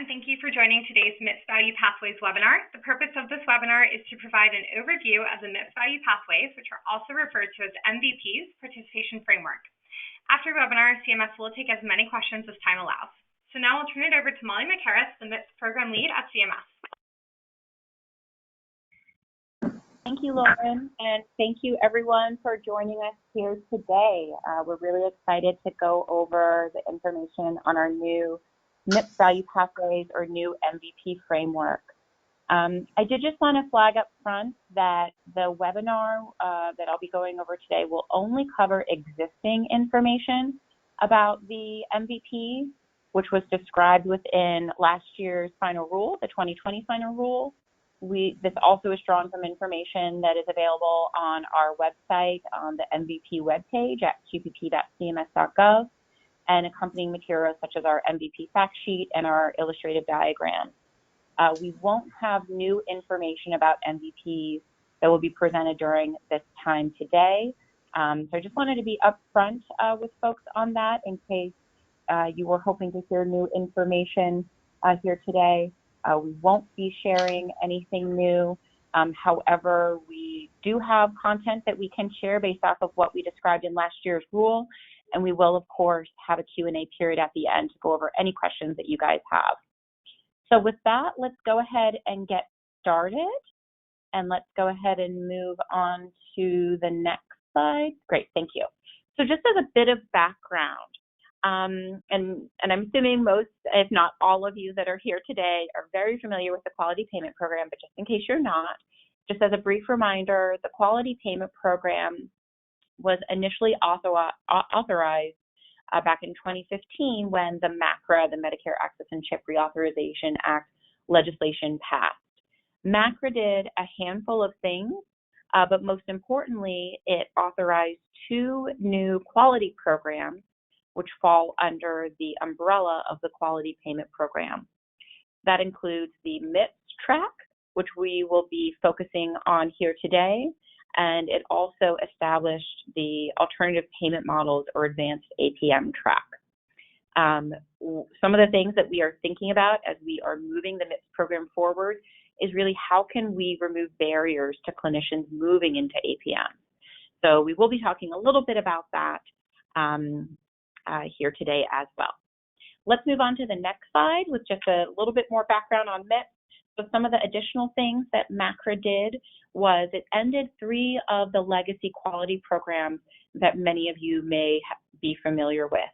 and thank you for joining today's MIPS Value Pathways webinar. The purpose of this webinar is to provide an overview of the MIPS Value Pathways, which are also referred to as MVPs, Participation Framework. After the webinar, CMS will take as many questions as time allows. So now I'll turn it over to Molly McCarris, the MIPS Program Lead at CMS. Thank you, Lauren, and thank you everyone for joining us here today. We're really excited to go over the information on our new MIPS Value Pathways or new MVP framework. I did just want to flag up front that the webinar that I'll be going over today will only cover existing information about the MVP, which was described within last year's final rule, the 2020 final rule. This also is drawn from information that is available on our website on the MVP webpage at qpp.cms.gov, and accompanying materials such as our MVP fact sheet and our illustrative diagram. We won't have new information about MVPs that will be presented during this time today. So I just wanted to be upfront with folks on that in case you were hoping to hear new information here today. We won't be sharing anything new. However, we do have content that we can share based off of what we described in last year's rule. And we will, of course, have a Q&A period at the end to go over any questions that you guys have. So with that, let's go ahead and get started. And let's go ahead and move on to the next slide. Great, thank you. So just as a bit of background, and I'm assuming most, if not all of you that are here today are very familiar with the Quality Payment Program, but just in case you're not, just as a brief reminder, the Quality Payment Program was initially authorized back in 2015 when the MACRA, the Medicare Access and CHIP Reauthorization Act legislation passed. MACRA did a handful of things, but most importantly, it authorized 2 new quality programs which fall under the umbrella of the Quality Payment Program. That includes the MIPS track, which we will be focusing on here today, and it also established the Alternative Payment Models or Advanced APM track. Some of the things that we are thinking about as we are moving the MIPS program forward is really how can we remove barriers to clinicians moving into APM. So we will be talking a little bit about that here today as well. Let's move on to the next slide with just a little bit more background on MIPS. So some of the additional things that MACRA did was it ended 3 of the legacy quality programs that many of you may be familiar with.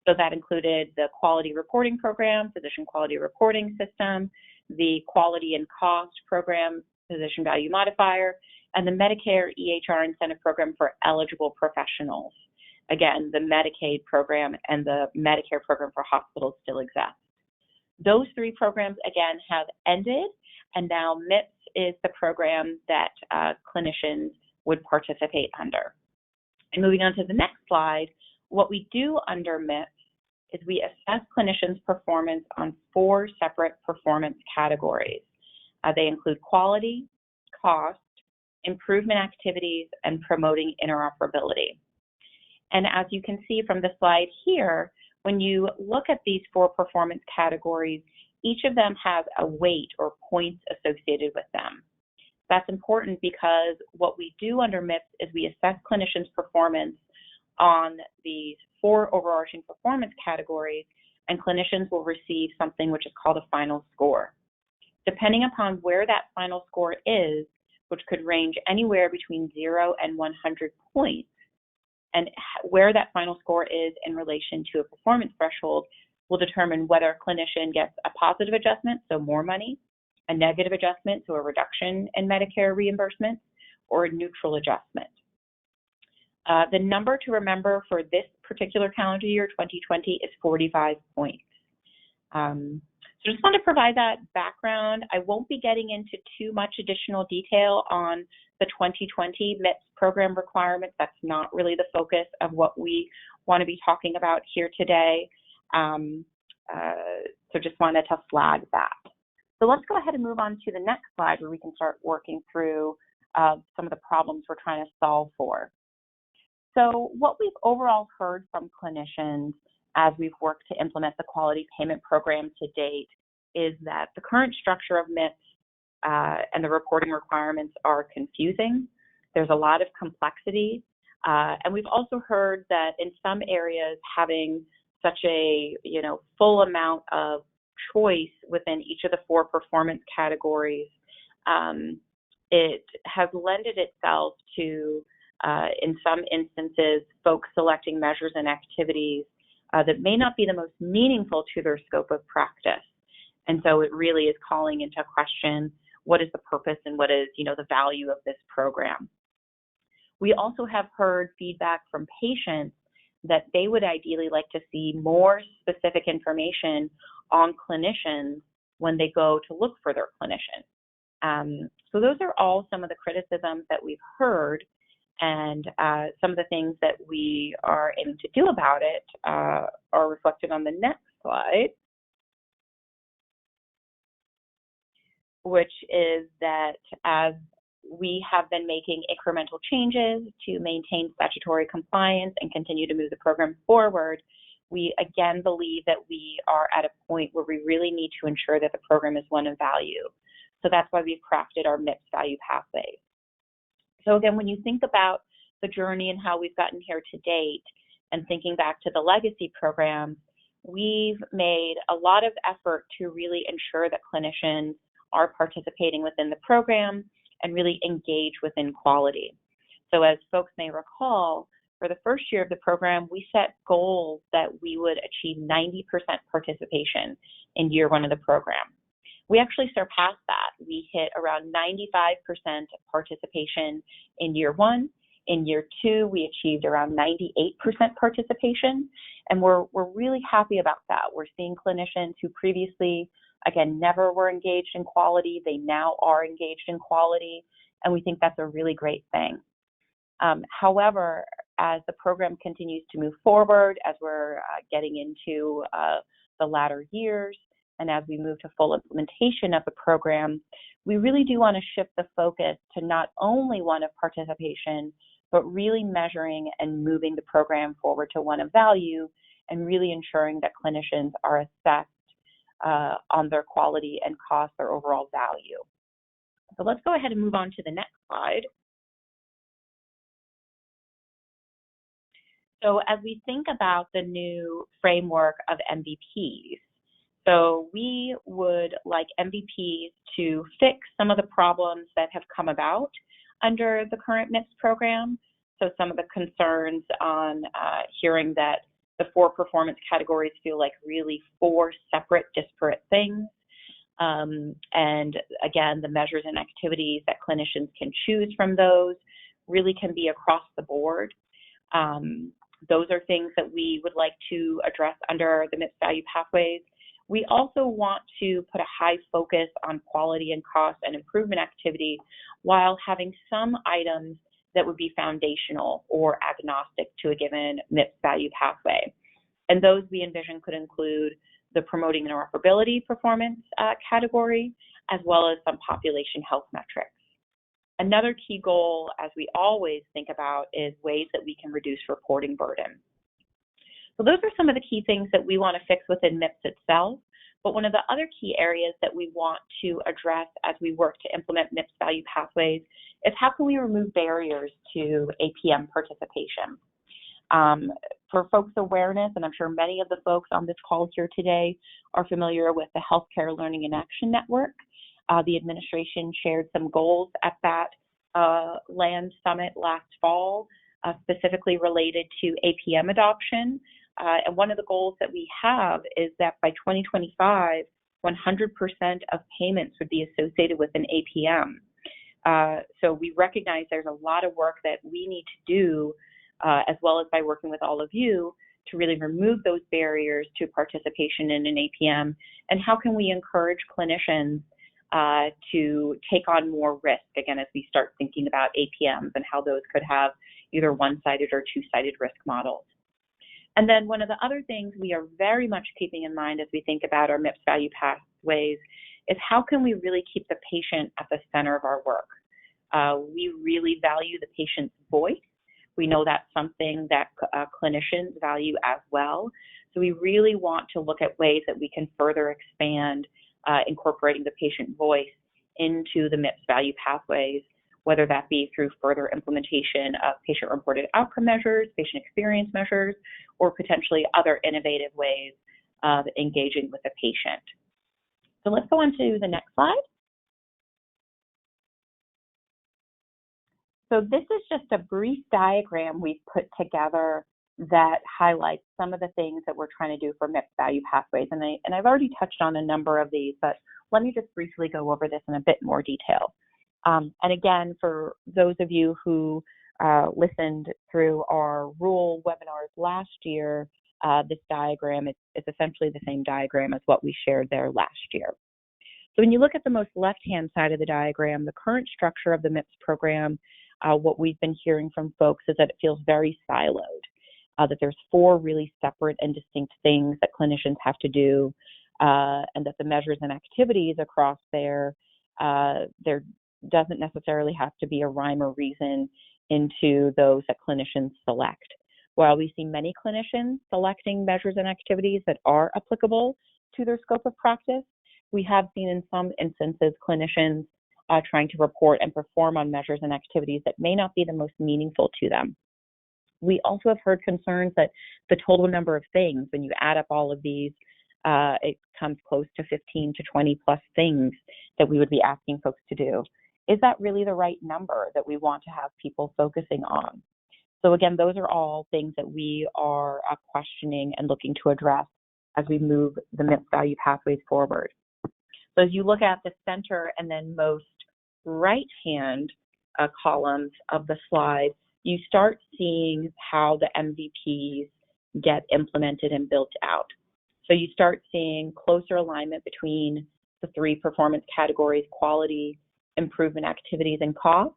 So that included the Quality Reporting Program, Physician Quality Reporting System, the Quality and Cost Program, Physician Value Modifier, and the Medicare EHR Incentive Program for eligible professionals. Again, the Medicaid program and the Medicare program for hospitals still exist. Those 3 programs, again, have ended, and now MIPS is the program that clinicians would participate under. And moving on to the next slide, what we do under MIPS is we assess clinicians' performance on 4 separate performance categories. They include quality, cost, improvement activities, and promoting interoperability. And as you can see from the slide here, when you look at these 4 performance categories, each of them has a weight or points associated with them. That's important because what we do under MIPS is we assess clinicians' performance on these 4 overarching performance categories, and clinicians will receive something which is called a final score. Depending upon where that final score is, which could range anywhere between 0 and 100 points, and where that final score is in relation to a performance threshold will determine whether a clinician gets a positive adjustment, so more money, a negative adjustment, so a reduction in Medicare reimbursement, or a neutral adjustment. The number to remember for this particular calendar year, 2020, is 45 points. So just want to provide that background. I won't be getting into too much additional detail on the 2020 MIPS program requirements. That's not really the focus of what we want to be talking about here today. So just wanted to flag that. So let's go ahead and move on to the next slide where we can start working through some of the problems we're trying to solve for. So what we've overall heard from clinicians as we've worked to implement the quality payment program to date is that the current structure of MIPS and the reporting requirements are confusing. There's a lot of complexity. And we've also heard that in some areas, having such a full amount of choice within each of the 4 performance categories, it has lended itself to, in some instances, folks selecting measures and activities that may not be the most meaningful to their scope of practice. And so it really is calling into question, what is the purpose and what is, the value of this program? We also have heard feedback from patients that they would ideally like to see more specific information on clinicians when they go to look for their clinician. So those are all some of the criticisms that we've heard, and some of the things that we are aiming to do about it are reflected on the next slide, which is that as we have been making incremental changes to maintain statutory compliance and continue to move the program forward, we again believe that we are at a point where we really need to ensure that the program is one of value. So that's why we've crafted our MIPS Value Pathways. So again, when you think about the journey and how we've gotten here to date, and thinking back to the legacy program, we've made a lot of effort to really ensure that clinicians are participating within the program and really engage within quality. So as folks may recall, for the first year of the program, we set goals that we would achieve 90% participation in year 1 of the program. We actually surpassed that. We hit around 95% participation in year 1. In year 2, we achieved around 98% participation, and we're really happy about that. We're seeing clinicians who previously, again, never were engaged in quality. They now are engaged in quality, and we think that's a really great thing. However, as the program continues to move forward, as we're getting into the latter years, and as we move to full implementation of the program, we really do want to shift the focus to not only one of participation, but really measuring and moving the program forward to one of value, and really ensuring that clinicians are assessed on their quality and cost, their overall value. So let's go ahead and move on to the next slide. So as we think about the new framework of MVPs, so we would like MVPs to fix some of the problems that have come about under the current MIPS program. So some of the concerns on hearing that the 4 performance categories feel like really 4 separate, disparate things. And again, the measures and activities that clinicians can choose from those really can be across the board. Those are things that we would like to address under the MIPS Value Pathways. We also want to put a high focus on quality and cost and improvement activity, while having some items that would be foundational or agnostic to a given MIPS Value Pathway. And those we envision could include the promoting interoperability performance category, as well as some population health metrics. Another key goal, as we always think about, is ways that we can reduce reporting burden. So those are some of the key things that we want to fix within MIPS itself. But one of the other key areas that we want to address as we work to implement MIPS Value Pathways is how can we remove barriers to APM participation. For folks' awareness, and I'm sure many of the folks on this call here today are familiar with the Healthcare Learning and Action Network. The administration shared some goals at that LAND Summit last fall, specifically related to APM adoption. And one of the goals that we have is that by 2025, 100% of payments would be associated with an APM. So we recognize there's a lot of work that we need to do, as well as by working with all of you, to really remove those barriers to participation in an APM. And how can we encourage clinicians to take on more risk, again, as we start thinking about APMs and how those could have either one-sided or two-sided risk models. And then one of the other things we are very much keeping in mind as we think about our MIPS Value Pathways is how can we really keep the patient at the center of our work. We really value the patient's voice. We know that's something that clinicians value as well. So we really want to look at ways that we can further expand incorporating the patient voice into the MIPS value pathways, whether that be through further implementation of patient-reported outcome measures, patient experience measures, or potentially other innovative ways of engaging with the patient. So let's go on to the next slide. So this is just a brief diagram we've put together that highlights some of the things that we're trying to do for MIPS value pathways. And I've already touched on a number of these, but let me just briefly go over this in a bit more detail. And again, for those of you who listened through our rule webinars last year, this diagram is essentially the same diagram as what we shared there last year. So when you look at the most left-hand side of the diagram, the current structure of the MIPS program, what we've been hearing from folks is that it feels very siloed, that there's 4 really separate and distinct things that clinicians have to do, and that the measures and activities across there doesn't necessarily have to be a rhyme or reason into those that clinicians select. While we see many clinicians selecting measures and activities that are applicable to their scope of practice, we have seen in some instances clinicians trying to report and perform on measures and activities that may not be the most meaningful to them. We also have heard concerns that the total number of things, when you add up all of these, it comes close to 15 to 20 plus things that we would be asking folks to do. Is that really the right number that we want to have people focusing on? So again, those are all things that we are questioning and looking to address as we move the MIPS value pathways forward. So as you look at the center and then most right-hand columns of the slide, you start seeing how the MVPs get implemented and built out. So you start seeing closer alignment between the 3 performance categories: quality, improvement, activities, and cost.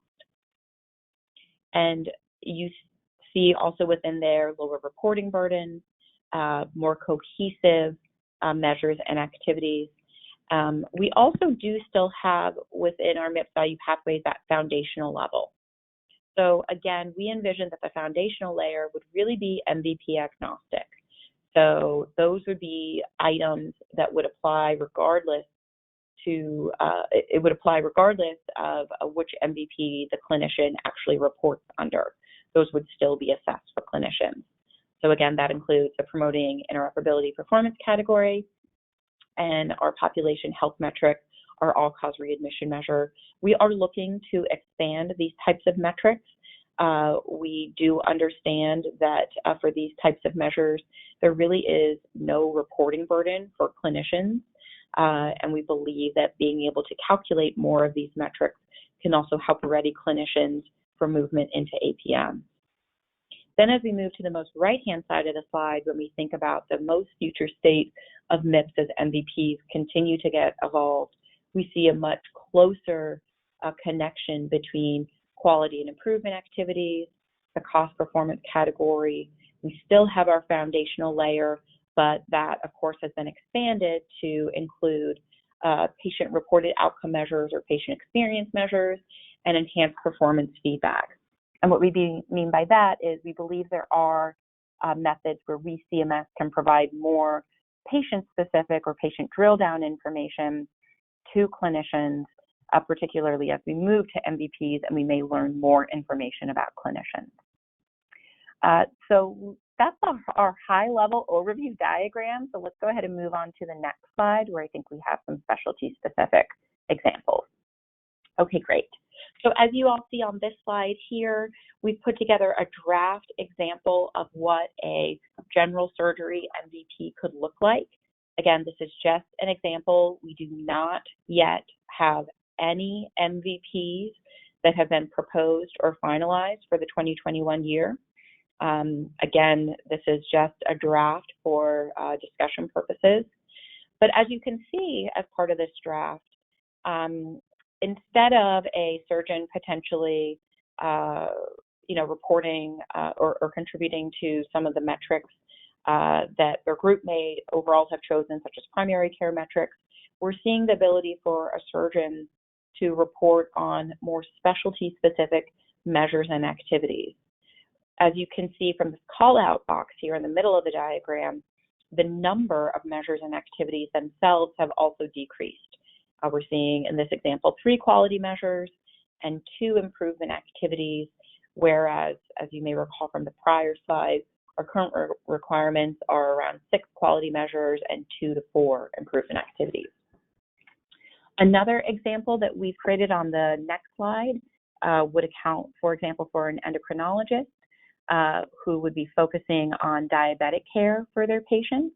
And you see also within there lower reporting burden, more cohesive measures and activities. We also do still have within our MIPS value pathways that foundational level. So again, we envision that the foundational layer would really be MVP agnostic. So those would be items that would apply regardless of which MVP the clinician actually reports under. Those would still be assessed for clinicians. So again, that includes the promoting interoperability performance category and our population health metric, our all-cause readmission measure. We are looking to expand these types of metrics. We do understand that for these types of measures, there really is no reporting burden for clinicians. And we believe that being able to calculate more of these metrics can also help ready clinicians for movement into APM. Then as we move to the most right-hand side of the slide, when we think about the most future state of MIPS as MVPs continue to get evolved, we see a much closer connection between quality and improvement activities, the cost performance category. We still have our foundational layer, but that, of course, has been expanded to include patient-reported outcome measures or patient experience measures and enhanced performance feedback. And what we mean by that is we believe there are methods where we, CMS, can provide more patient-specific or patient drill-down information to clinicians, particularly as we move to MVPs and we may learn more information about clinicians. So that's our high-level overview diagram. So let's go ahead and move on to the next slide where I think we have some specialty-specific examples. Okay, great. So as you all see on this slide here, we've put together a draft example of what a general surgery MVP could look like. Again, this is just an example. We do not yet have any MVPs that have been proposed or finalized for the 2021 year. Again, this is just a draft for discussion purposes. But as you can see, as part of this draft, instead of a surgeon potentially, reporting or contributing to some of the metrics that their group may overall have chosen, such as primary care metrics, we're seeing the ability for a surgeon to report on more specialty-specific measures and activities. As you can see from this call-out box here in the middle of the diagram, the number of measures and activities themselves have also decreased. We're seeing in this example 3 quality measures and 2 improvement activities, whereas, as you may recall from the prior slide, our current requirements are around 6 quality measures and 2 to 4 improvement activities. Another example that we've created on the next slide would account, for example, for an endocrinologist who would be focusing on diabetic care for their patients.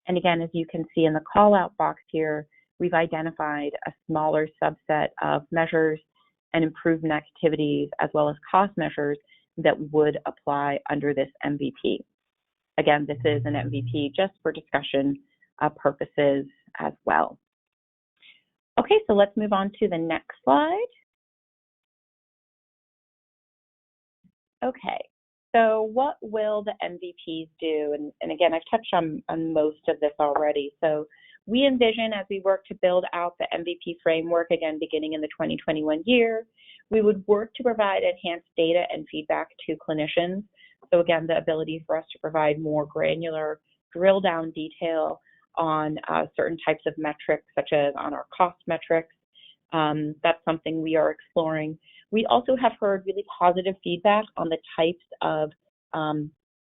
And again, as you can see in the call-out box here, we've identified a smaller subset of measures and improvement activities, as well as cost measures that would apply under this MVP. Again, this is an MVP just for discussion purposes as well. Okay, so let's move on to the next slide. Okay, so what will the MVPs do? And again, I've touched on most of this already. So we envision, as we work to build out the MVP framework, again, beginning in the 2021 year, we would work to provide enhanced data and feedback to clinicians. So again, the ability for us to provide more granular drill down detail on certain types of metrics, such as on our cost metrics. That's something we are exploring. We also have heard really positive feedback on the types of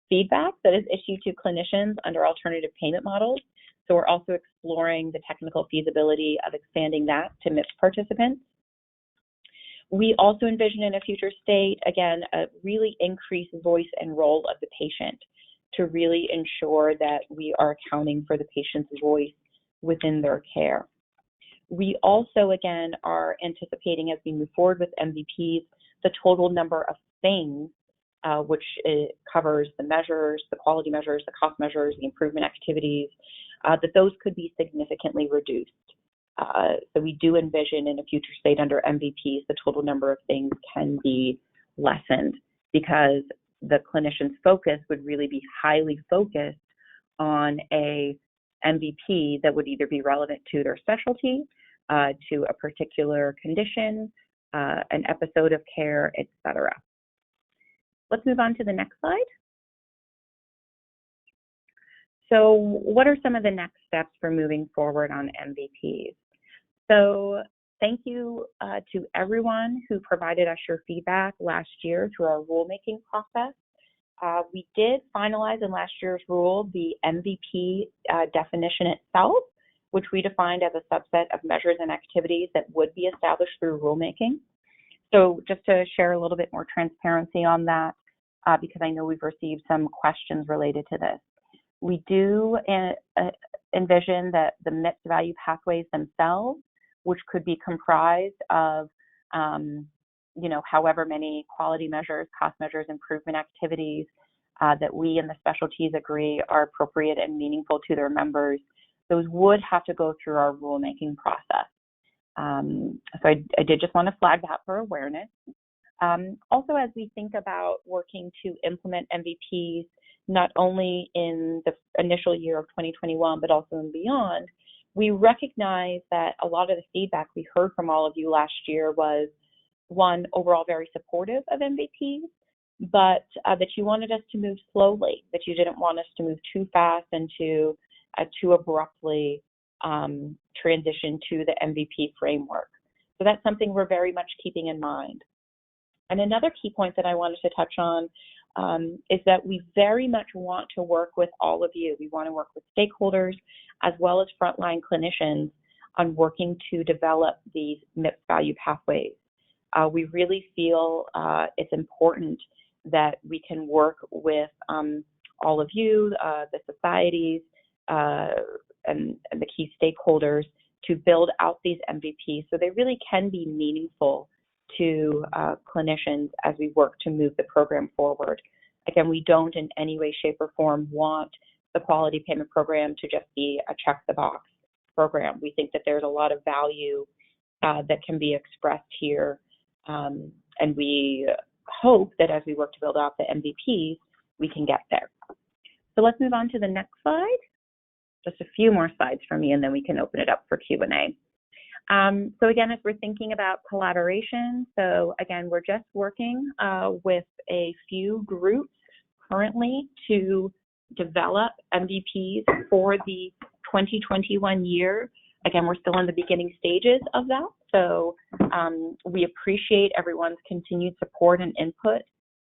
feedback that is issued to clinicians under alternative payment models. So we're also exploring the technical feasibility of expanding that to MIPS participants. We also envision in a future state, again, a really increased voice and role of the patient to really ensure that we are accounting for the patient's voice within their care. We also, again, are anticipating as we move forward with MVPs, the total number of things, which covers the measures, the quality measures, the cost measures, the improvement activities, that those could be significantly reduced. So we do envision in a future state under MVPs, the total number of things can be lessened because the clinician's focus would really be highly focused on a MVP that would either be relevant to their specialty, to a particular condition, an episode of care, etc. Let's move on to the next slide. So what are some of the next steps for moving forward on MVPs? So thank you to everyone who provided us your feedback last year through our rulemaking process. We did finalize in last year's rule the MVP definition itself, which we defined as a subset of measures and activities that would be established through rulemaking. So just to share a little bit more transparency on that, because I know we've received some questions related to this. We do envision that the MIPS value pathways themselves, which could be comprised of, however many quality measures, cost measures, improvement activities that we and the specialties agree are appropriate and meaningful to their members, those would have to go through our rulemaking process. So I did just want to flag that for awareness. Also, as we think about working to implement MVPs, not only in the initial year of 2021, but also and beyond, we recognize that a lot of the feedback we heard from all of you last year was, one, overall very supportive of MVPs, but that you wanted us to move slowly, that you didn't want us to move too fast and to too abruptly transition to the MVP framework. So that's something we're very much keeping in mind. And another key point that I wanted to touch on is that we very much want to work with all of you. We want to work with stakeholders as well as frontline clinicians on working to develop these MIPS value pathways. We really feel it's important that we can work with all of you, the societies, and the key stakeholders to build out these MVPs so they really can be meaningful to clinicians as we work to move the program forward. Again, we don't in any way, shape, or form want the quality payment program to just be a check-the-box program. We think that there's a lot of value that can be expressed here, and we hope that as we work to build out the MVPs, we can get there. So let's move on to the next slide. Just a few more slides for me, and then we can open it up for Q&A. So again, as we're thinking about collaboration, so again, we're just working with a few groups currently to develop MVPs for the 2021 year. Again, we're still in the beginning stages of that, so we appreciate everyone's continued support and input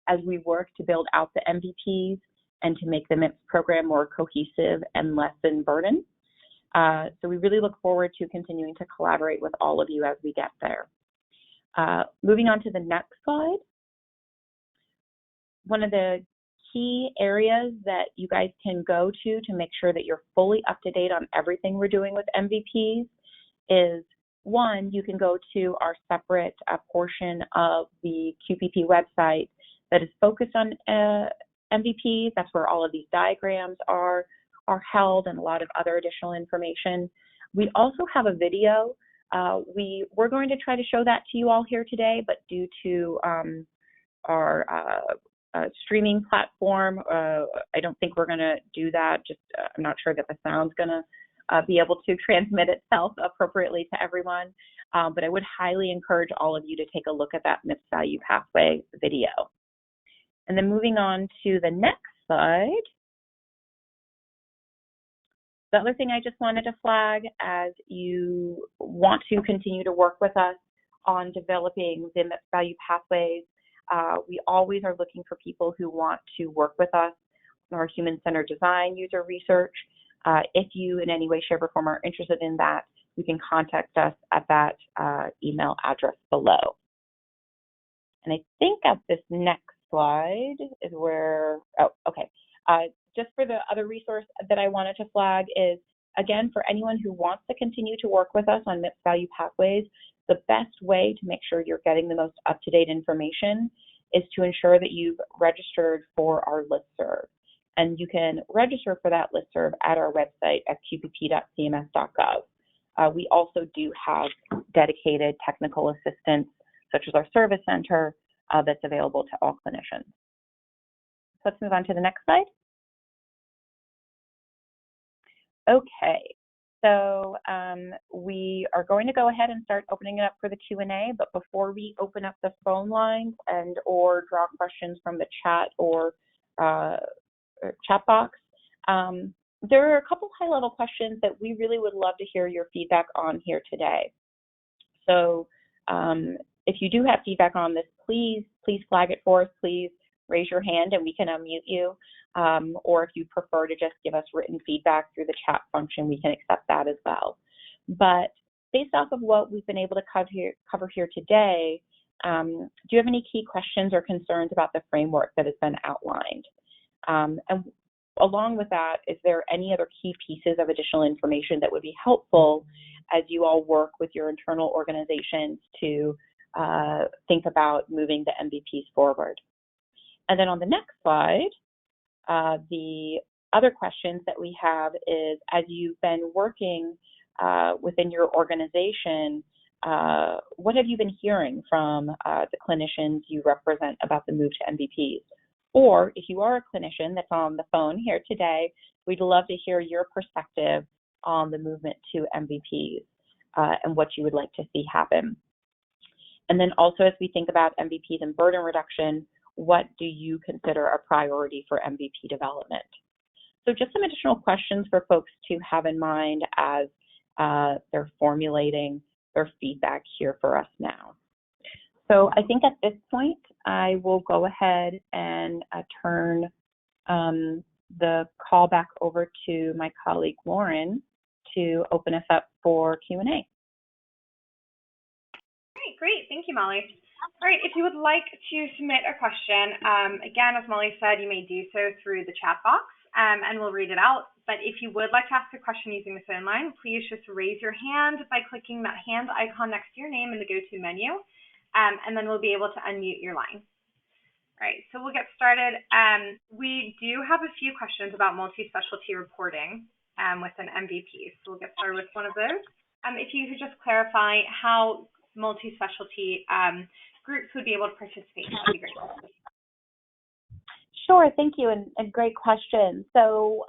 as we work to build out the MVPs and to make the MIPS program more cohesive and lessen burden. So we really look forward to continuing to collaborate with all of you as we get there. Moving on to the next slide. One of the key areas that you guys can go to make sure that you're fully up to date on everything we're doing with MVPs is, one, you can go to our separate portion of the QPP website that is focused on MVPs. That's where all of these diagrams are held and a lot of other additional information. We also have a video. We're going to try to show that to you all here today, but due to our streaming platform, I don't think we're going to do that. I'm not sure that the sound's going to be able to transmit itself appropriately to everyone, but I would highly encourage all of you to take a look at that MIPS Value Pathway video. And then moving on to the next slide. The other thing I just wanted to flag, as you want to continue to work with us on developing the MIPS Value Pathways, we always are looking for people who want to work with us in our human-centered design user research. If you in any way, shape, or form are interested in that, you can contact us at that email address below. And I think at this next slide is where, just for the other resource that I wanted to flag is, again, for anyone who wants to continue to work with us on MIPS Value Pathways, the best way to make sure you're getting the most up-to-date information is to ensure that you've registered for our listserv. And you can register for that listserv at our website at qpp.cms.gov. We also do have dedicated technical assistance, such as our service center, that's available to all clinicians. So let's move on to the next slide. Okay, so we are going to go ahead and start opening it up for the Q&A, but before we open up the phone lines and or draw questions from the chat or chat box, there are a couple high-level questions that we really would love to hear your feedback on here today. So if you do have feedback on this, please flag it for us. Please raise your hand and we can unmute you. Or if you prefer to just give us written feedback through the chat function, we can accept that as well. But based off of what we've been able to cover here today, do you have any key questions or concerns about the framework that has been outlined? And along with that, is there any other key pieces of additional information that would be helpful as you all work with your internal organizations to think about moving the MVPs forward? And then on the next slide, the other questions that we have is, as you've been working within your organization, what have you been hearing from the clinicians you represent about the move to MVPs? Or if you are a clinician that's on the phone here today, we'd love to hear your perspective on the movement to MVPs and what you would like to see happen. And then also, as we think about MVPs and burden reduction, what do you consider a priority for MVP development? So just some additional questions for folks to have in mind as they're formulating their feedback here for us now. So I think at this point, I will go ahead and turn the call back over to my colleague, Lauren, to open us up for Q&A. Great. Thank you, Molly. All right, if you would like to submit a question, again, as Molly said, you may do so through the chat box, and we'll read it out. But if you would like to ask a question using the phone line, please just raise your hand by clicking that hand icon next to your name in the go-to menu, and then we'll be able to unmute your line. All right, so we'll get started. We do have a few questions about multi-specialty reporting with an MVP, so we'll get started with one of those. If you could just clarify how multi-specialty groups would be able to participate, that would be great. Sure, thank you, and great question. So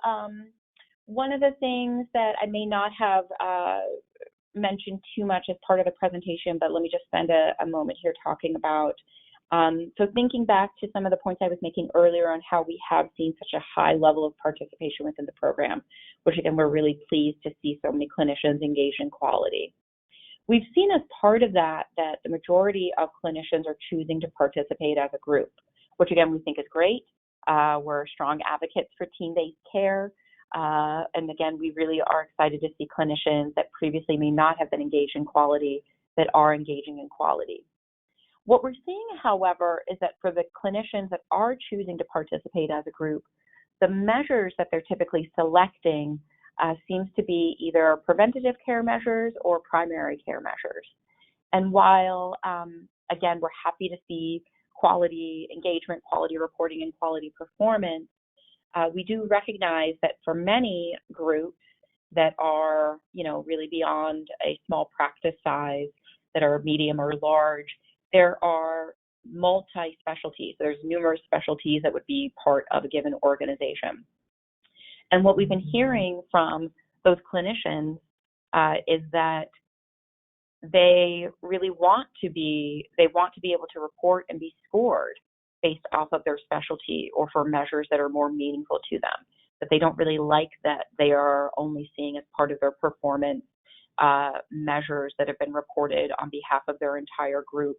one of the things that I may not have mentioned too much as part of the presentation, but let me just spend a moment here talking about So thinking back to some of the points I was making earlier on how we have seen such a high level of participation within the program, which again, we're really pleased to see so many clinicians engaged in quality. We've seen as part of that the majority of clinicians are choosing to participate as a group, which again, we think is great. We're strong advocates for team-based care. And again, we really are excited to see clinicians that previously may not have been engaged in quality that are engaging in quality. What we're seeing, however, is that for the clinicians that are choosing to participate as a group, the measures that they're typically selecting seems to be either preventative care measures or primary care measures. And while, again, we're happy to see quality engagement, quality reporting, and quality performance, we do recognize that for many groups that are, really beyond a small practice size, that are medium or large, there are multi-specialties. There's numerous specialties that would be part of a given organization. And what we've been hearing from those clinicians is that they really want to be able to report and be scored based off of their specialty or for measures that are more meaningful to them, that they don't really like that they are only seeing as part of their performance measures that have been reported on behalf of their entire group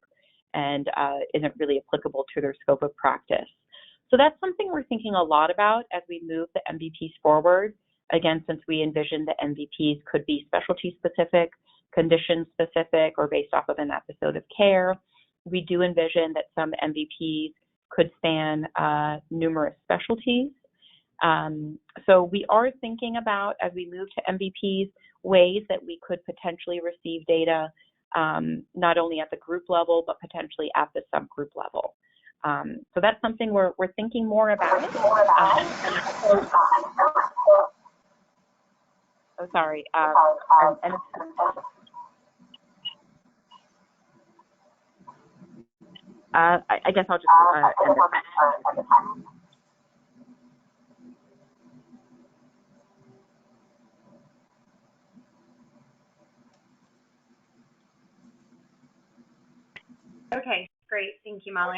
and isn't really applicable to their scope of practice. So that's something we're thinking a lot about as we move the MVPs forward. Again, since we envision the MVPs could be specialty specific, condition specific, or based off of an episode of care, we do envision that some MVPs could span numerous specialties. So we are thinking about, as we move to MVPs, ways that we could potentially receive data not only at the group level, but potentially at the subgroup level. So that's something we're thinking more about. Oh, sorry. I guess I'll just end it. Okay, great. Thank you, Molly.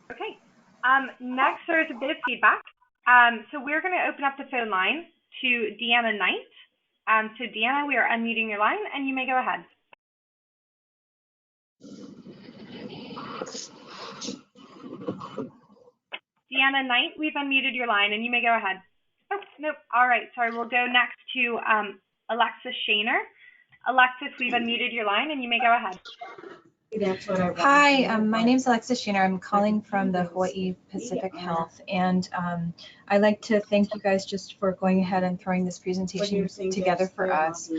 Okay. Next, there's a bit of feedback. So we're going to open up the phone line to Deanna Knight. So Deanna, we are unmuting your line, and you may go ahead. Deanna Knight, we've unmuted your line, and you may go ahead. Oh, nope. All right. Sorry. We'll go next to Alexis Shaner. Alexis, we've unmuted your line, and you may go ahead. Hi, my name is Alexis Shaner. I'm calling from the Hawaii Pacific Health, and I'd like to thank you guys just for going ahead and throwing this presentation together for us.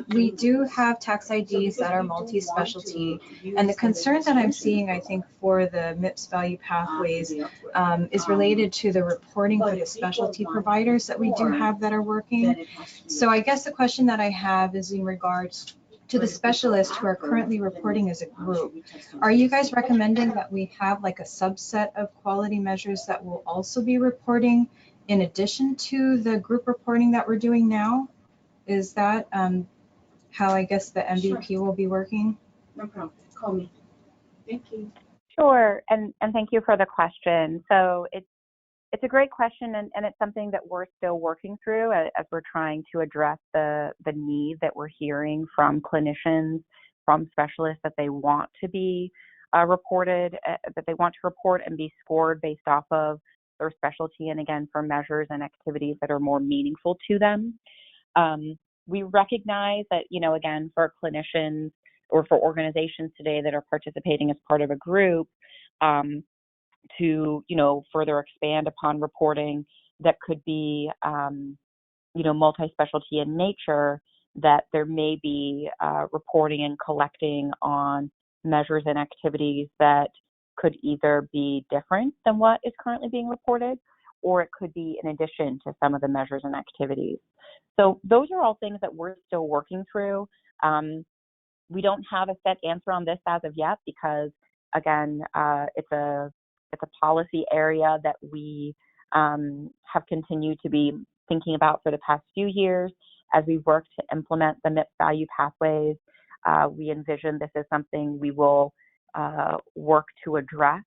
We do have tax IDs that are multi-specialty, and the concern that I'm seeing, I think, for the MIPS Value Pathways is related to the reporting for the specialty providers that we do have that are working. So I guess the question that I have is in regards to the specialists who are currently reporting as a group. Are you guys recommending that we have like a subset of quality measures that will also be reporting in addition to the group reporting that we're doing now? Is that how I guess the MVP will be working? No problem. Call me. Thank you. Sure, and thank you for the question. So it's a great question, and it's something that we're still working through as we're trying to address the need that we're hearing from clinicians, from specialists, that they want to be reported, that they want to report and be scored based off of their specialty, and again, for measures and activities that are more meaningful to them. We recognize that, again, for clinicians or for organizations today that are participating as part of a group, to further expand upon reporting that could be multi-specialty in nature, that there may be reporting and collecting on measures and activities that could either be different than what is currently being reported, or it could be in addition to some of the measures and activities. So those are all things that we're still working through. We don't have a set answer on this as of yet because, again, it's a policy area that we have continued to be thinking about for the past few years, as we work to implement the MIPS Value Pathways, we envision this is something we will work to address.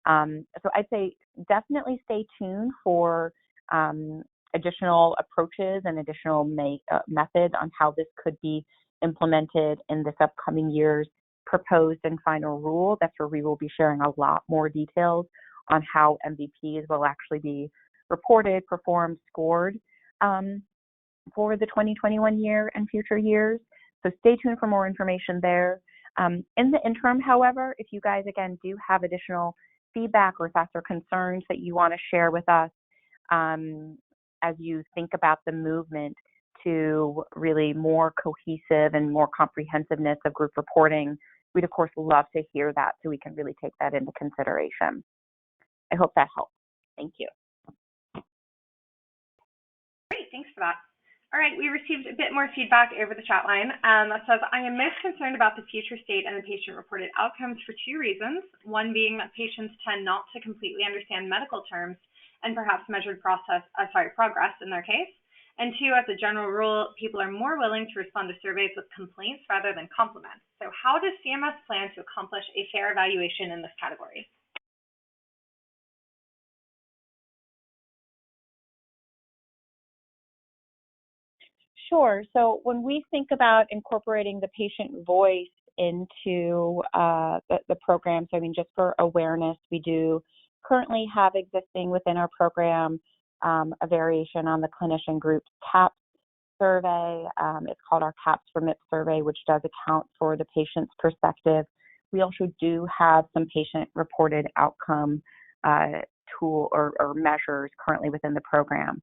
So I'd say definitely stay tuned for additional approaches and additional methods on how this could be implemented in this upcoming year's proposed and final rule. That's where we will be sharing a lot more details on how MVPs will actually be reported, performed, scored for the 2021 year and future years. So stay tuned for more information there. In the interim, however, if you guys, again, do have additional feedback or thoughts or concerns that you want to share with us as you think about the movement to really more cohesive and more comprehensiveness of group reporting, we'd of course love to hear that so we can really take that into consideration. I hope that helps. Thank you. Great, thanks for that. All right, we received a bit more feedback over the chat line that says, I am most concerned about the future state and the patient-reported outcomes for two reasons. One being that patients tend not to completely understand medical terms and perhaps measured progress in their case. And two, as a general rule, people are more willing to respond to surveys with complaints rather than compliments. So how does CMS plan to accomplish a fair evaluation in this category? Sure. So when we think about incorporating the patient voice into the program, so I mean, just for awareness, we do currently have existing within our program a variation on the clinician group CAPS survey. It's called our CAPS for MIPS survey, which does account for the patient's perspective. We also do have some patient-reported outcome tool or measures currently within the program.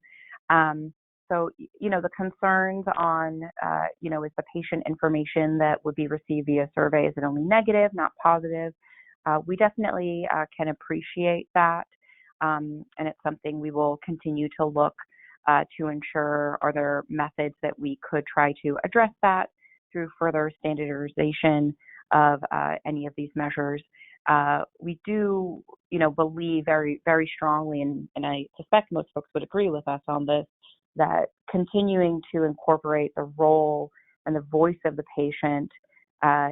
So, you know, the concerns on, you know, is the patient information that would be received via survey, is it only negative, not positive? We definitely can appreciate that, and it's something we will continue to look to ensure are there methods that we could try to address that through further standardization of any of these measures. We do, you know, believe very, very strongly, and I suspect most folks would agree with us on this, that continuing to incorporate the role and the voice of the patient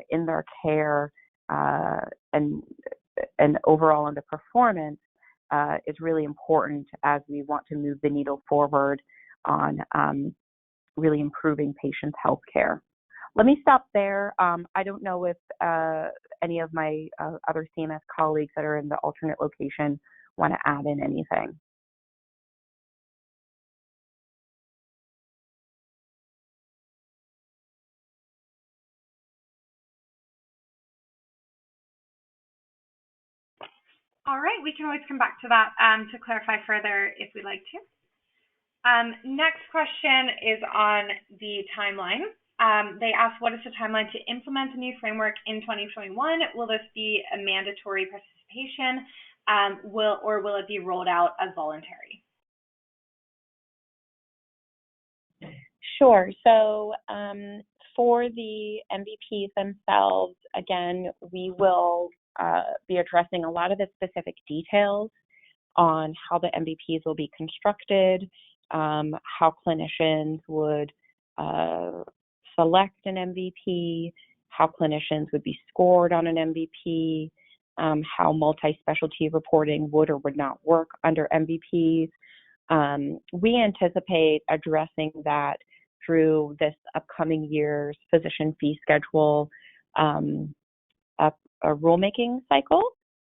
in their care and overall in the performance is really important as we want to move the needle forward on really improving patients' health care. Let me stop there. I don't know if any of my other CMS colleagues that are in the alternate location want to add in anything. All right, we can always come back to that to clarify further if we'd like to. Next question is on the timeline. They asked, what is the timeline to implement a new framework in 2021? Will this be a mandatory participation or will it be rolled out as voluntary? Sure. So for the MVPs themselves, again, we will be addressing a lot of the specific details on how the MVPs will be constructed, how clinicians would select an MVP, how clinicians would be scored on an MVP, how multi-specialty reporting would or would not work under MVPs. We anticipate addressing that through this upcoming year's physician fee schedule a rulemaking cycle.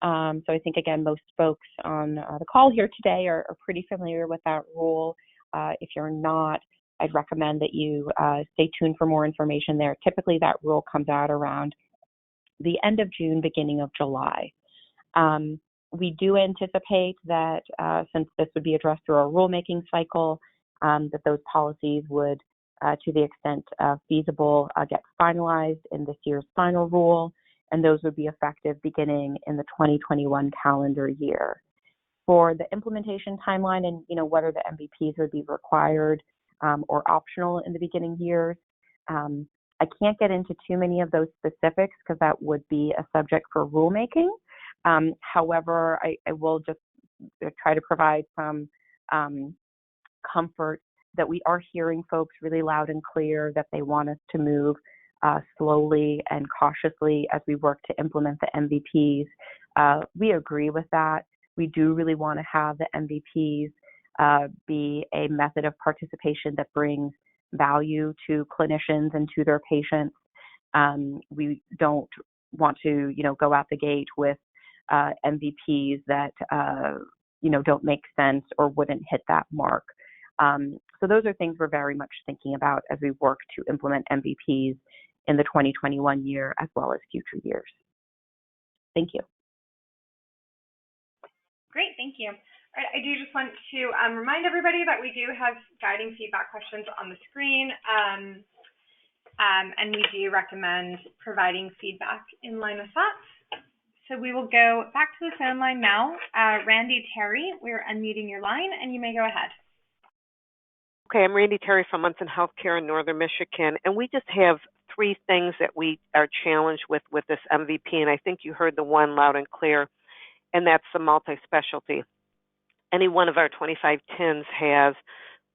So I think, again, most folks on the call here today are pretty familiar with that rule. If you're not, I'd recommend that you stay tuned for more information there. Typically, that rule comes out around the end of June, beginning of July. We do anticipate that since this would be addressed through our rulemaking cycle, that those policies would, to the extent feasible, get finalized in this year's final rule, and those would be effective beginning in the 2021 calendar year. For the implementation timeline and, you know, whether the MVPs would be required or optional in the beginning years, I can't get into too many of those specifics because that would be a subject for rulemaking. However, I will just try to provide some comfort that we are hearing folks really loud and clear that they want us to move slowly and cautiously as we work to implement the MVPs. We agree with that. We do really want to have the MVPs be a method of participation that brings value to clinicians and to their patients. We don't want to, go out the gate with MVPs that, don't make sense or wouldn't hit that mark. So those are things we're very much thinking about as we work to implement MVPs in the 2021 year as well as future years. Thank you. Great, thank you. All right, I do just want to remind everybody that we do have guiding feedback questions on the screen, and we do recommend providing feedback in line with that. So we will go back to the phone line now. Randy Terry, we're unmuting your line, and you may go ahead. Okay, I'm Randy Terry from Munson Healthcare in Northern Michigan, and we just have 3 things that we are challenged with this MVP, and I think you heard the one loud and clear, and that's the multi-specialty. Any one of our 25 TINs has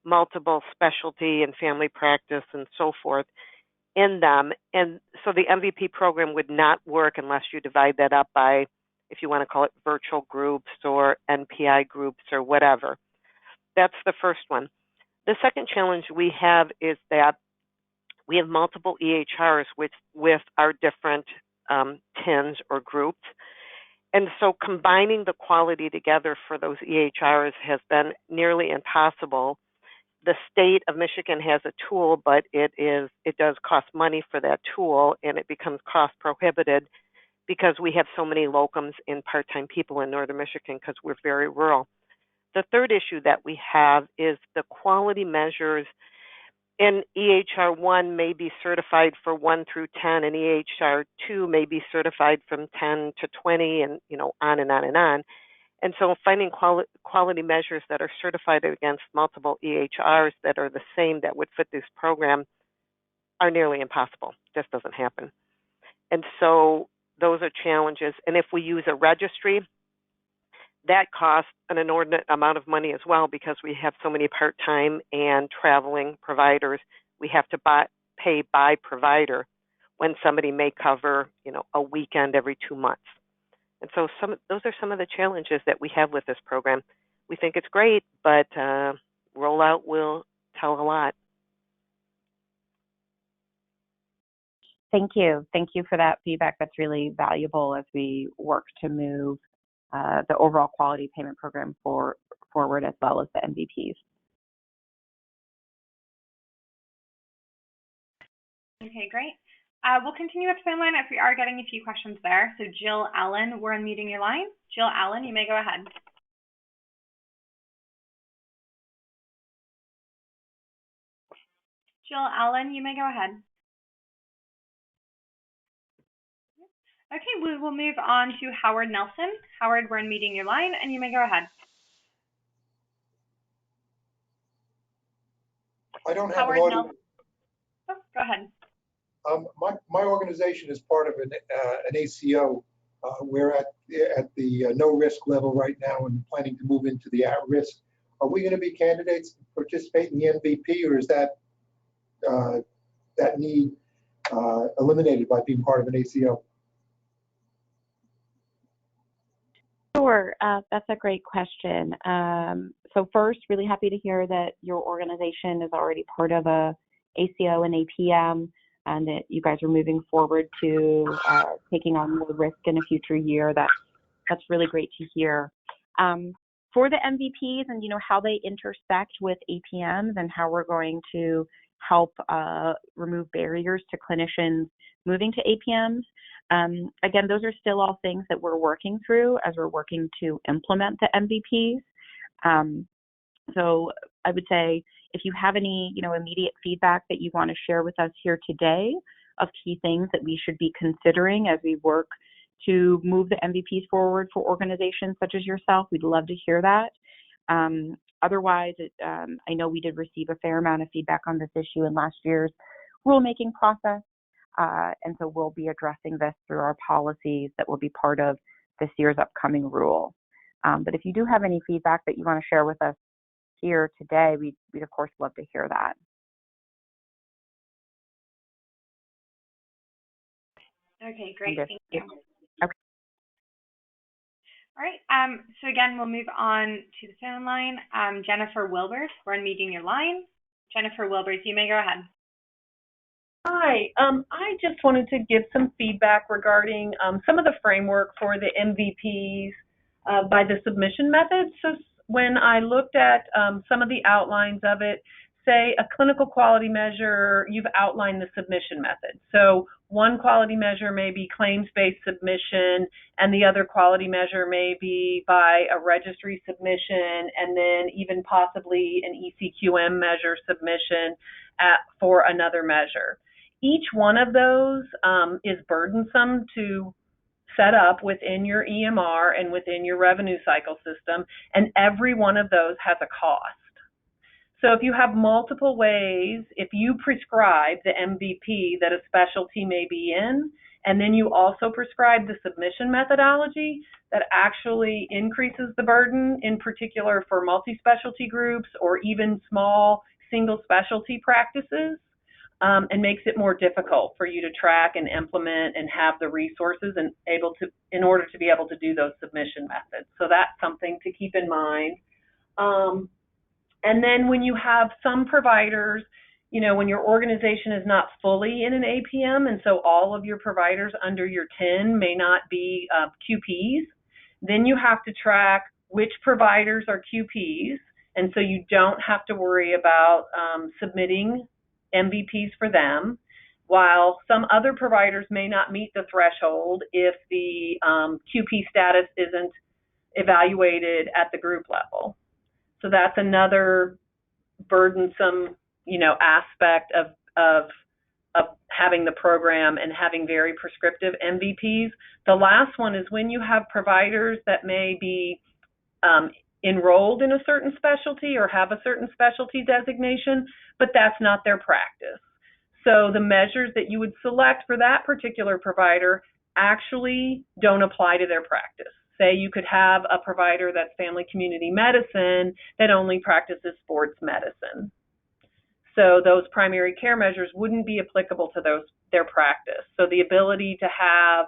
multiple specialty and family practice and so forth in them, and so the MVP program would not work unless you divide that up by, if you want to call it virtual groups or NPI groups or whatever. That's the first one. The second challenge we have is that we have multiple EHRs with our different TINs or groups. And so combining the quality together for those EHRs has been nearly impossible. The state of Michigan has a tool, but it does cost money for that tool, and it becomes cost prohibited because we have so many locums and part-time people in Northern Michigan because we're very rural. The third issue that we have is the quality measures. In EHR 1 may be certified for 1 through 10, and EHR 2 may be certified from 10 to 20, and on and on and on. And so finding quality measures that are certified against multiple EHRs that are the same that would fit this program are nearly impossible. Just doesn't happen. And so those are challenges. And if we use a registry, that costs an inordinate amount of money as well because we have so many part-time and traveling providers. We have to pay by provider when somebody may cover, a weekend every 2 months. And so those are some of the challenges that we have with this program. We think it's great, but rollout will tell a lot. Thank you. Thank you for that feedback. That's really valuable as we work to move the overall quality payment program forward as well as the MVPs. Okay, great. We'll continue with the phone line if we are getting a few questions there. So Jill Allen, we're unmuting your line. Jill Allen, you may go ahead. Jill Allen, you may go ahead. Okay, we will move on to Howard Nelson. Howard, we're unmuting your line, and you may go ahead. I don't have Howard an audio. Nelson. Oh, go ahead. My organization is part of an ACO. We're at the no risk level right now and planning to move into the at risk. Are we going to be candidates to participate in the MVP, or is that need eliminated by being part of an ACO? Sure, that's a great question. So first, really happy to hear that your organization is already part of a ACO and APM, and that you guys are moving forward to taking on more risk in a future year. That's really great to hear. For the MVPs and how they intersect with APMs and how we're going to help remove barriers to clinicians moving to APMs. Again, those are still all things that we're working through as we're working to implement the MVPs. So I would say if you have any, immediate feedback that you want to share with us here today of key things that we should be considering as we work to move the MVPs forward for organizations such as yourself, we'd love to hear that. Otherwise, I know we did receive a fair amount of feedback on this issue in last year's rulemaking process. And so we'll be addressing this through our policies that will be part of this year's upcoming rule. But if you do have any feedback that you want to share with us here today, we'd of course love to hear that. Okay, great. Thank you. Okay. All right. So again, we'll move on to the phone line. Jennifer Wilbers, we're unmuting your line. Jennifer Wilbers, you may go ahead. Hi, I just wanted to give some feedback regarding some of the framework for the MVPs by the submission method. So when I looked at some of the outlines of it, say a clinical quality measure, you've outlined the submission method. So one quality measure may be claims-based submission, and the other quality measure may be by a registry submission, and then even possibly an ECQM measure submission for another measure. Each one of those is burdensome to set up within your EMR and within your revenue cycle system, and every one of those has a cost. So if you have multiple ways, if you prescribe the MVP that a specialty may be in, and then you also prescribe the submission methodology, that actually increases the burden, in particular for multi-specialty groups or even small single specialty practices, and makes it more difficult for you to track and implement and have the resources and in order to be able to do those submission methods. So that's something to keep in mind. And then when you have some providers, you know, when your organization is not fully in an APM, and so all of your providers under your 10 may not be QPs, then you have to track which providers are QPs, and so you don't have to worry about submitting MVPs for them, while some other providers may not meet the threshold if the QP status isn't evaluated at the group level. So that's another burdensome, you know, aspect of having the program and having very prescriptive MVPs. The last one is when you have providers that may be enrolled in a certain specialty or have a certain specialty designation, but that's not their practice. So the measures that you would select for that particular provider actually don't apply to their practice. Say you could have a provider that's family community medicine that only practices sports medicine. So those primary care measures wouldn't be applicable to their practice. So the ability to have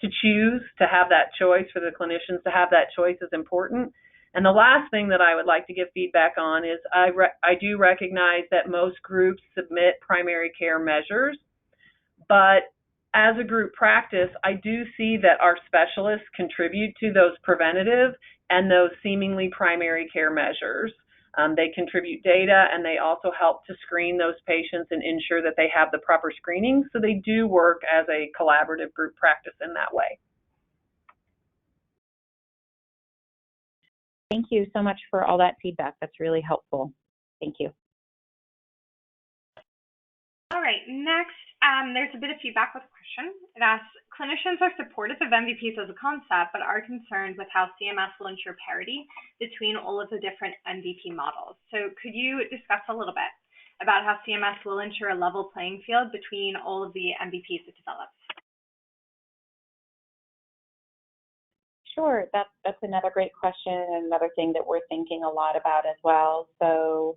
to choose, to have that choice for the clinicians to have that choice is important. And the last thing that I would like to give feedback on is I do recognize that most groups submit primary care measures, but as a group practice, I do see that our specialists contribute to those preventative and those seemingly primary care measures. They contribute data, and they also help to screen those patients and ensure that they have the proper screening. So they do work as a collaborative group practice in that way. Thank you so much for all that feedback. That's really helpful. Thank you. All right, next, there's a bit of feedback with a question. It asks, clinicians are supportive of MVPs as a concept, but are concerned with how CMS will ensure parity between all of the different MVP models. So could you discuss a little bit about how CMS will ensure a level playing field between all of the MVPs it develops? Sure, that's another great question and another thing that we're thinking a lot about as well. So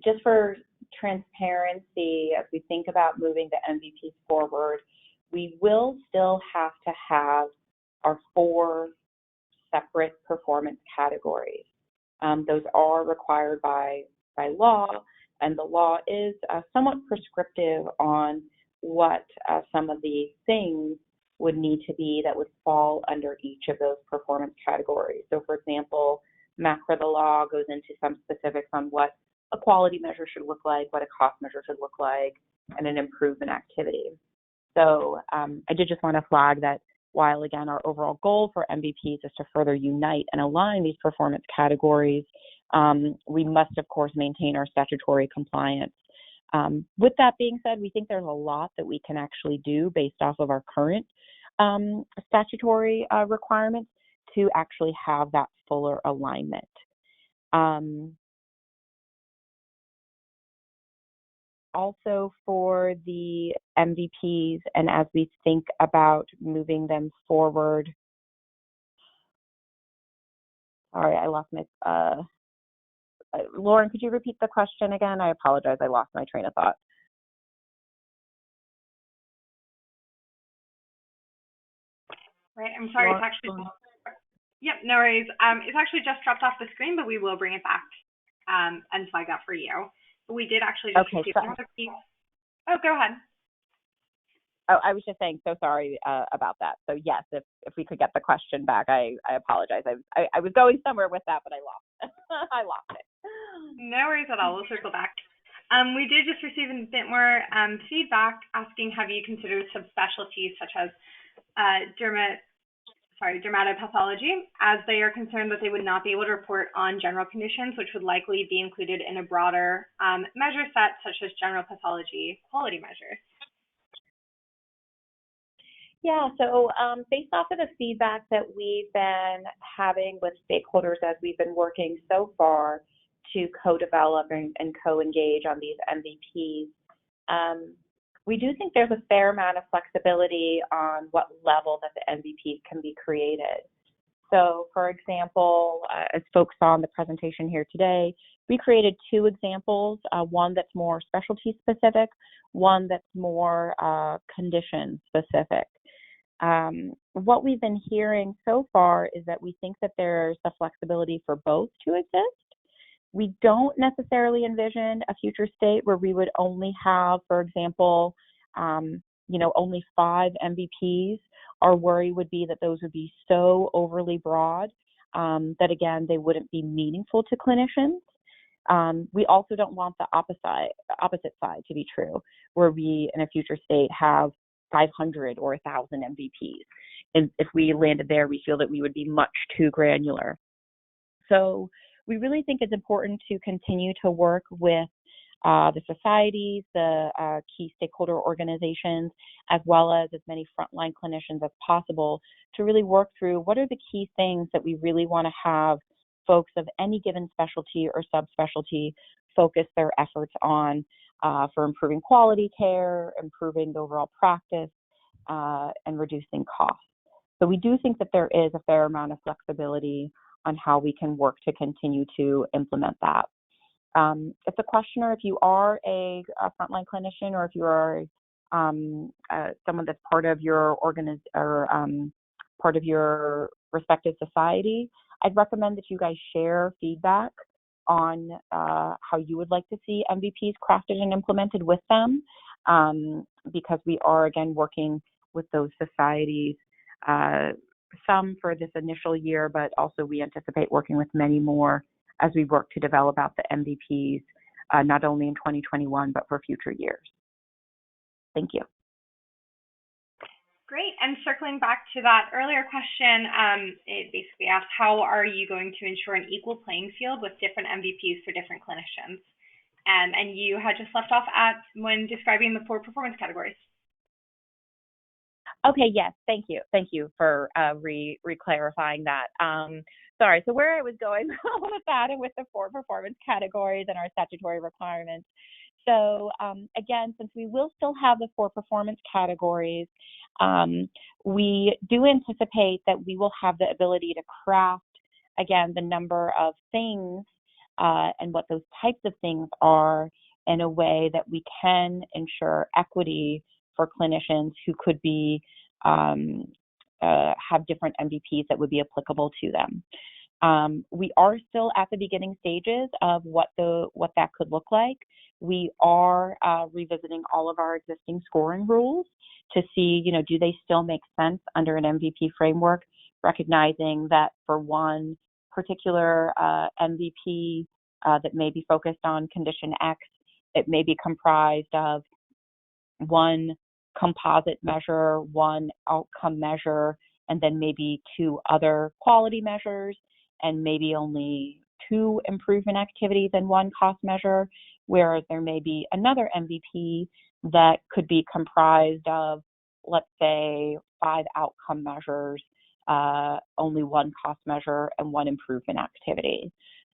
just for transparency, as we think about moving the MVPs forward, we will still have to have our 4 separate performance categories. Those are required by law, and the law is somewhat prescriptive on what some of the things would need to be that would fall under each of those performance categories. So for example, MACRA, the law, goes into some specifics on what a quality measure should look like, what a cost measure should look like, and an improvement activity. So I did just want to flag that while, again, our overall goal for MVPs is to further unite and align these performance categories, we must, of course, maintain our statutory compliance. With that being said, we think there's a lot that we can actually do based off of our current statutory requirements to actually have that fuller alignment. Also for the MVPs, and as we think about moving them forward, Sorry, I lost my, Lauren, could you repeat the question again? I apologize, I lost my train of thought. Right, I'm sorry, it's actually, yep, no worries. It's actually just dropped off the screen, but we will bring it back and flag that for you. But we did actually just receive another piece. Oh, go ahead. Oh, I was just saying, so sorry about that. So yes, if we could get the question back, I apologize. I was going somewhere with that, but I lost I lost it. No worries at all. We'll circle back. We did just receive a bit more feedback asking, have you considered subspecialties such as dermatopathology, as they are concerned that they would not be able to report on general conditions, which would likely be included in a broader measure set, such as general pathology quality measures. Yeah, so based off of the feedback that we've been having with stakeholders as we've been working so far to co-develop and co-engage on these MVPs, we do think there's a fair amount of flexibility on what level that the MVPs can be created. So, for example, as folks saw in the presentation here today, we created 2 examples, one that's more specialty specific, one that's more condition specific. What we've been hearing so far is that we think that there's the flexibility for both to exist. We don't necessarily envision a future state where we would only have, for example, only 5 MVPs. Our worry would be that those would be so overly broad that, again, they wouldn't be meaningful to clinicians. We also don't want the opposite side to be true, where we, in a future state, have 500 or 1,000 MVPs. And if we landed there, we feel that we would be much too granular. So we really think it's important to continue to work with the societies, the key stakeholder organizations, as well as many frontline clinicians as possible to really work through what are the key things that we really want to have folks of any given specialty or subspecialty focus their efforts on for improving quality care, improving the overall practice, and reducing costs. So we do think that there is a fair amount of flexibility on how we can work to continue to implement that. If the questioner, if you are a frontline clinician or if you are someone that's part of your part of your respective society, I'd recommend that you guys share feedback on how you would like to see MVPs crafted and implemented with them, because we are, again, working with those societies, some for this initial year, but also we anticipate working with many more as we work to develop out the MVPs, not only in 2021, but for future years. Thank you. Great. And circling back to that earlier question, it basically asked, how are you going to ensure an equal playing field with different MVPs for different clinicians? And you had just left off when describing the 4 performance categories. Okay, yes, thank you. Thank you for re-clarifying that. Sorry, so where I was going with that and with the 4 performance categories and our statutory requirements. So again, since we will still have the 4 performance categories, we do anticipate that we will have the ability to craft, again, the number of things and what those types of things are in a way that we can ensure equity for clinicians who could be have different MVPs that would be applicable to them. We are still at the beginning stages of what that could look like. We are revisiting all of our existing scoring rules to see, do they still make sense under an MVP framework, recognizing that for one particular MVP that may be focused on condition X, it may be comprised of one composite measure, one outcome measure, and then maybe 2 other quality measures, and maybe only 2 improvement activities and 1 cost measure, whereas there may be another MVP that could be comprised of, let's say, 5 outcome measures, only 1 cost measure, and 1 improvement activity.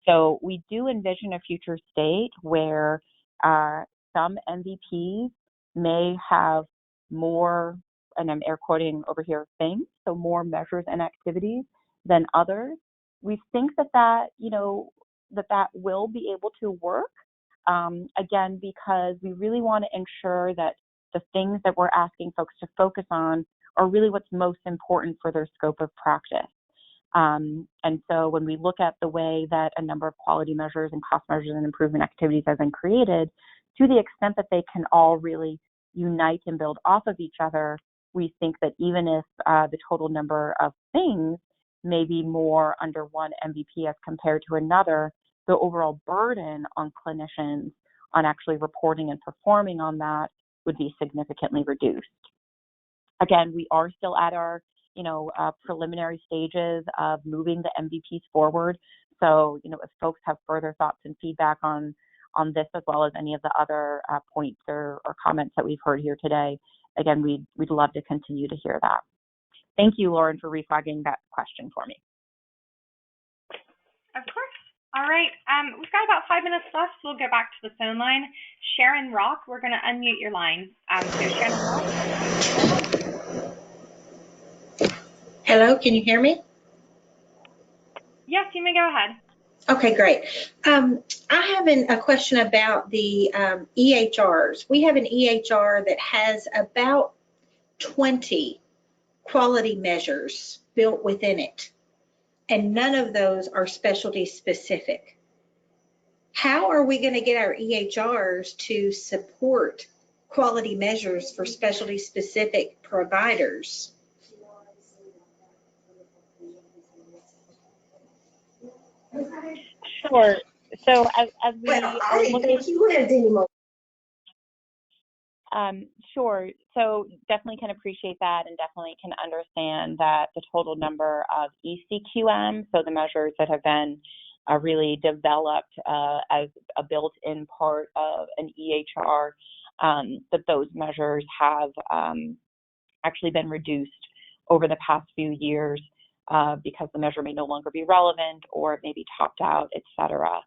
So we do envision a future state where some MVPs may have more, and I'm air quoting over here, things, so more measures and activities than others. we think that that will be able to work. Again, because we really want to ensure that the things that we're asking folks to focus on are really what's most important for their scope of practice. And so when we look at the way that a number of quality measures and cost measures and improvement activities have been created, to the extent that they can all really unite and build off of each other, we think that even if the total number of things may be more under one MVP as compared to another, the overall burden on clinicians on actually reporting and performing on that would be significantly reduced. Again, we are still at our preliminary stages of moving the MVPs forward. So, if folks have further thoughts and feedback on this, as well as any of the other points or comments that we've heard here today, again, we'd love to continue to hear that. Thank you, Lauren, for reflagging that question for me. Of course. All right. We've got about 5 minutes left, so we'll get back to the phone line. Sharon Rock, we're going to unmute your line. So Sharon Rock. Hello, can you hear me? Yes, you may go ahead. Okay, great. I have a question about the EHRs. We have an EHR that has about 20 quality measures built within it, and none of those are specialty specific. How are we going to get our EHRs to support quality measures for specialty specific providers? Sure. So as we are looking, sure. So definitely can appreciate that, and definitely can understand that the total number of ECQM, so the measures that have been really developed as a built-in part of an EHR, that those measures have actually been reduced over the past few years because the measure may no longer be relevant or it may be topped out, et cetera.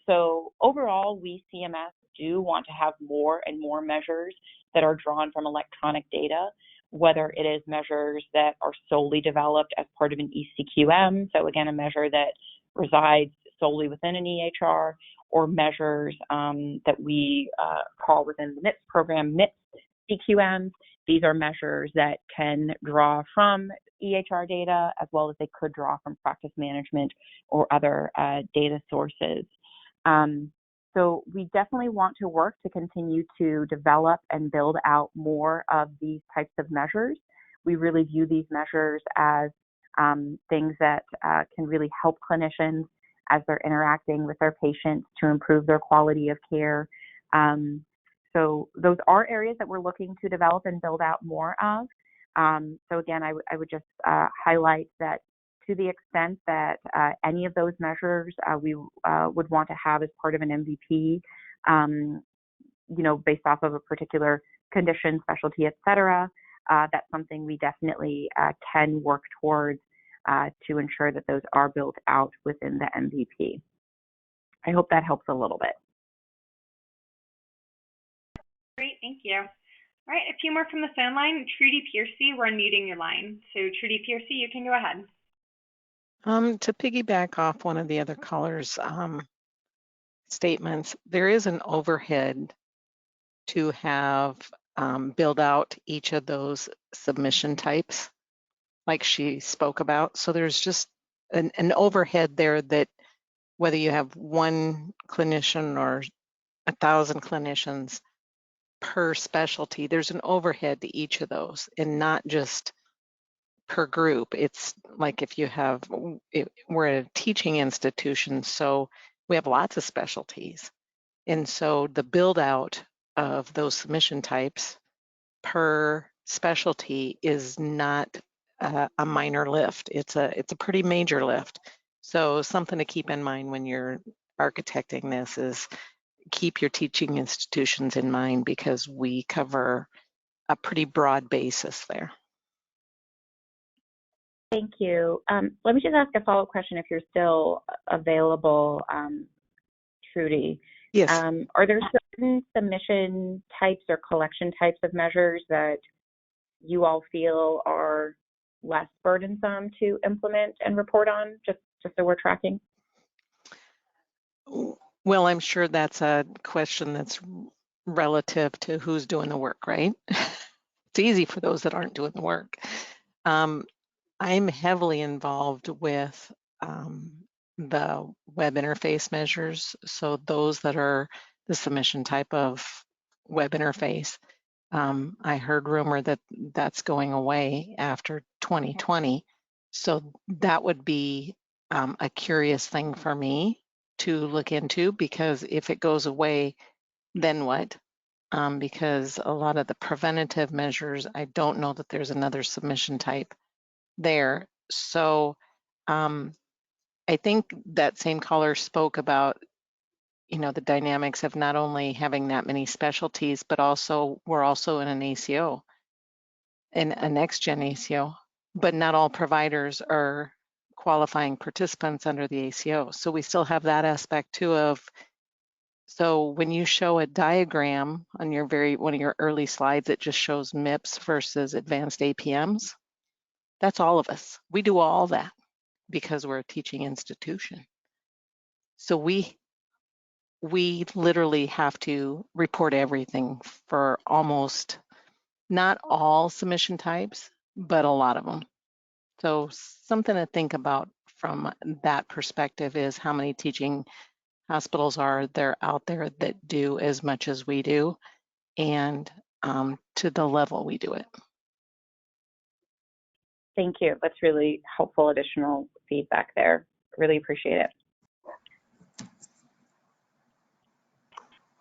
So overall, we CMS do want to have more and more measures that are drawn from electronic data, whether it is measures that are solely developed as part of an ECQM, so again, a measure that resides solely within an EHR, or measures that we call within the MIPS program, MIPS CQMs. These are measures that can draw from EHR data, as well as they could draw from practice management or other data sources. So we definitely want to work to continue to develop and build out more of these types of measures. We really view these measures as things that can really help clinicians as they're interacting with their patients to improve their quality of care. So those are areas that we're looking to develop and build out more of. So again, I would just highlight that to the extent that any of those measures we would want to have as part of an MVP, based off of a particular condition, specialty, et cetera, that's something we definitely can work towards to ensure that those are built out within the MVP. I hope that helps a little bit. Great, thank you. All right, a few more from the phone line. Trudy Piercy, we're unmuting your line. So Trudy Piercy, you can go ahead. To piggyback off one of the other callers' statements, there is an overhead to have build out each of those submission types, like she spoke about. So there's just an overhead there that whether you have one clinician or 1,000 clinicians per specialty, there's an overhead to each of those, and not just per group. It's like if you have, we're a teaching institution, so we have lots of specialties. And so the build out of those submission types per specialty is not a minor lift. It's a pretty major lift. So something to keep in mind when you're architecting this is keep your teaching institutions in mind, because we cover a pretty broad basis there. Thank you. Let me just ask a follow-up question if you're still available, Trudy. Yes. Are there certain submission types or collection types of measures that you all feel are less burdensome to implement and report on, just so we're tracking? Well, I'm sure that's a question that's relative to who's doing the work, right? It's easy for those that aren't doing the work. I'm heavily involved with the web interface measures. So those that are the submission type of web interface. I heard rumor that that's going away after 2020. So that would be a curious thing for me to look into, because if it goes away, then what? Because a lot of the preventative measures, I don't know that there's another submission type there. So I think that same caller spoke about, the dynamics of not only having that many specialties, but also we're also in an ACO, in a next gen ACO, but not all providers are qualifying participants under the ACO. So we still have that aspect too of, so when you show a diagram on your one of your early slides, it just shows MIPS versus advanced APMs. That's all of us. We do all that because we're a teaching institution. So we literally have to report everything for almost, not all submission types, but a lot of them. So something to think about from that perspective is how many teaching hospitals are there out there that do as much as we do, and to the level we do it. Thank you. That's really helpful additional feedback there. Really appreciate it.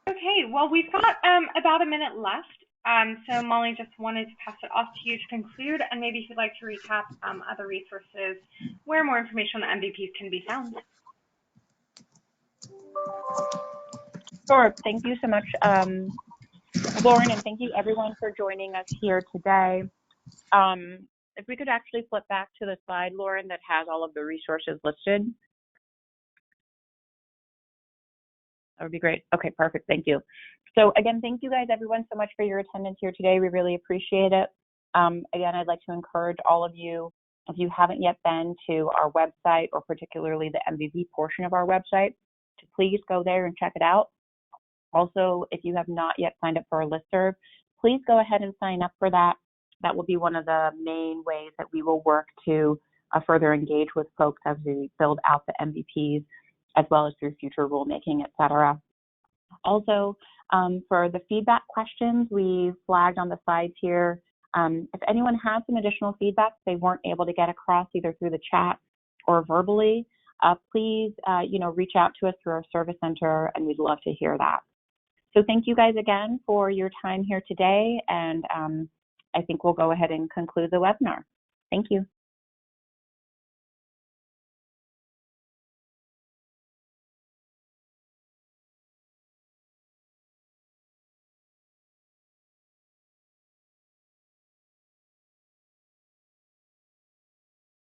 Okay, well, we've got about a minute left. So Molly, just wanted to pass it off to you to conclude, and maybe if you'd like to recap other resources where more information on the MVPs can be found. Sure. Thank you so much, Lauren, and thank you everyone for joining us here today. If we could actually flip back to the slide, Lauren, that has all of the resources listed. That would be great. Okay, perfect. Thank you. So again, thank you guys, everyone, so much for your attendance here today. We really appreciate it. Again, I'd like to encourage all of you, if you haven't yet been to our website, or particularly the MVP portion of our website, to please go there and check it out. Also, if you have not yet signed up for a listserv, please go ahead and sign up for that. That will be one of the main ways that we will work to further engage with folks as we build out the MVPs, as well as through future rulemaking, et cetera. Also, for the feedback questions we flagged on the slides here, if anyone has some additional feedback they weren't able to get across either through the chat or verbally, please reach out to us through our service center, and we'd love to hear that. So thank you guys again for your time here today, and I think we'll go ahead and conclude the webinar. Thank you.